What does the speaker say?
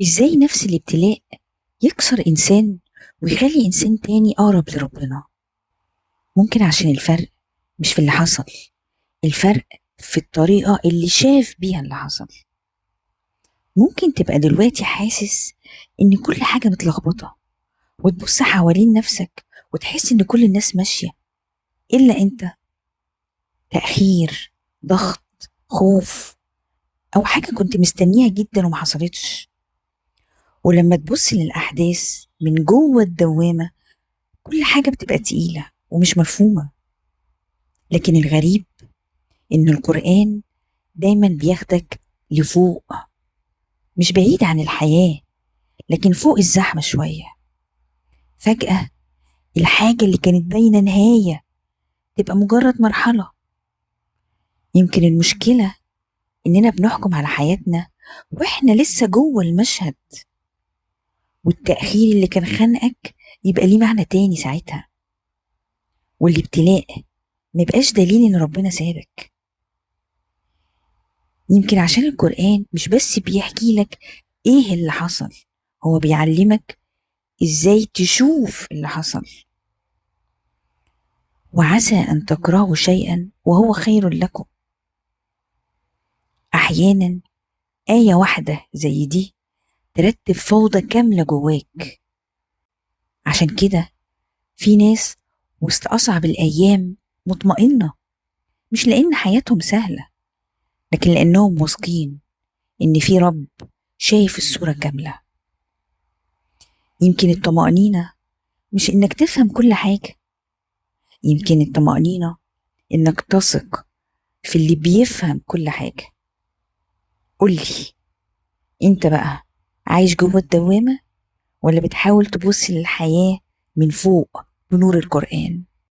ازاي نفس الابتلاء يكسر انسان ويخلي انسان تاني اقرب لربنا؟ ممكن عشان الفرق مش في اللي حصل، الفرق في الطريقة اللي شاف بيها اللي حصل. ممكن تبقى دلوقتي حاسس ان كل حاجة متلخبطة، وتبص حوالين نفسك وتحس ان كل الناس ماشية الا انت. تأخير، ضغط، خوف، او حاجة كنت مستنيها جدا وما حصلتش. ولما تبص للأحداث من جوه الدوامة كل حاجة بتبقى تقيلة ومش مفهومة. لكن الغريب إن القرآن دايما بياخدك لفوق، مش بعيد عن الحياة لكن فوق الزحمة شوية. فجأة الحاجة اللي كانت باينة نهاية تبقى مجرد مرحلة. يمكن المشكلة إننا بنحكم على حياتنا وإحنا لسه جوه المشهد، والتأخير اللي كان خانقك يبقى ليه معنى تاني ساعتها. والابتلاء ميبقاش دليل إن ربنا سابك. يمكن عشان القرآن مش بس بيحكي لك إيه اللي حصل، هو بيعلمك إزاي تشوف اللي حصل. وعسى أن تكرهوا شيئا وهو خير لكم. أحيانا آية واحدة زي دي ترتب فوضى كاملة جواك. عشان كده في ناس وسط أصعب الأيام مطمئنة، مش لأن حياتهم سهلة لكن لأنهم واثقين إن في رب شايف الصورة كاملة. يمكن الطمأنينة مش إنك تفهم كل حاجة، يمكن الطمأنينة إنك تثق في اللي بيفهم كل حاجة. قولي، انت بقى عايش جوه الدوامة ولا بتحاول تبص للحياة من فوق بنور القرآن؟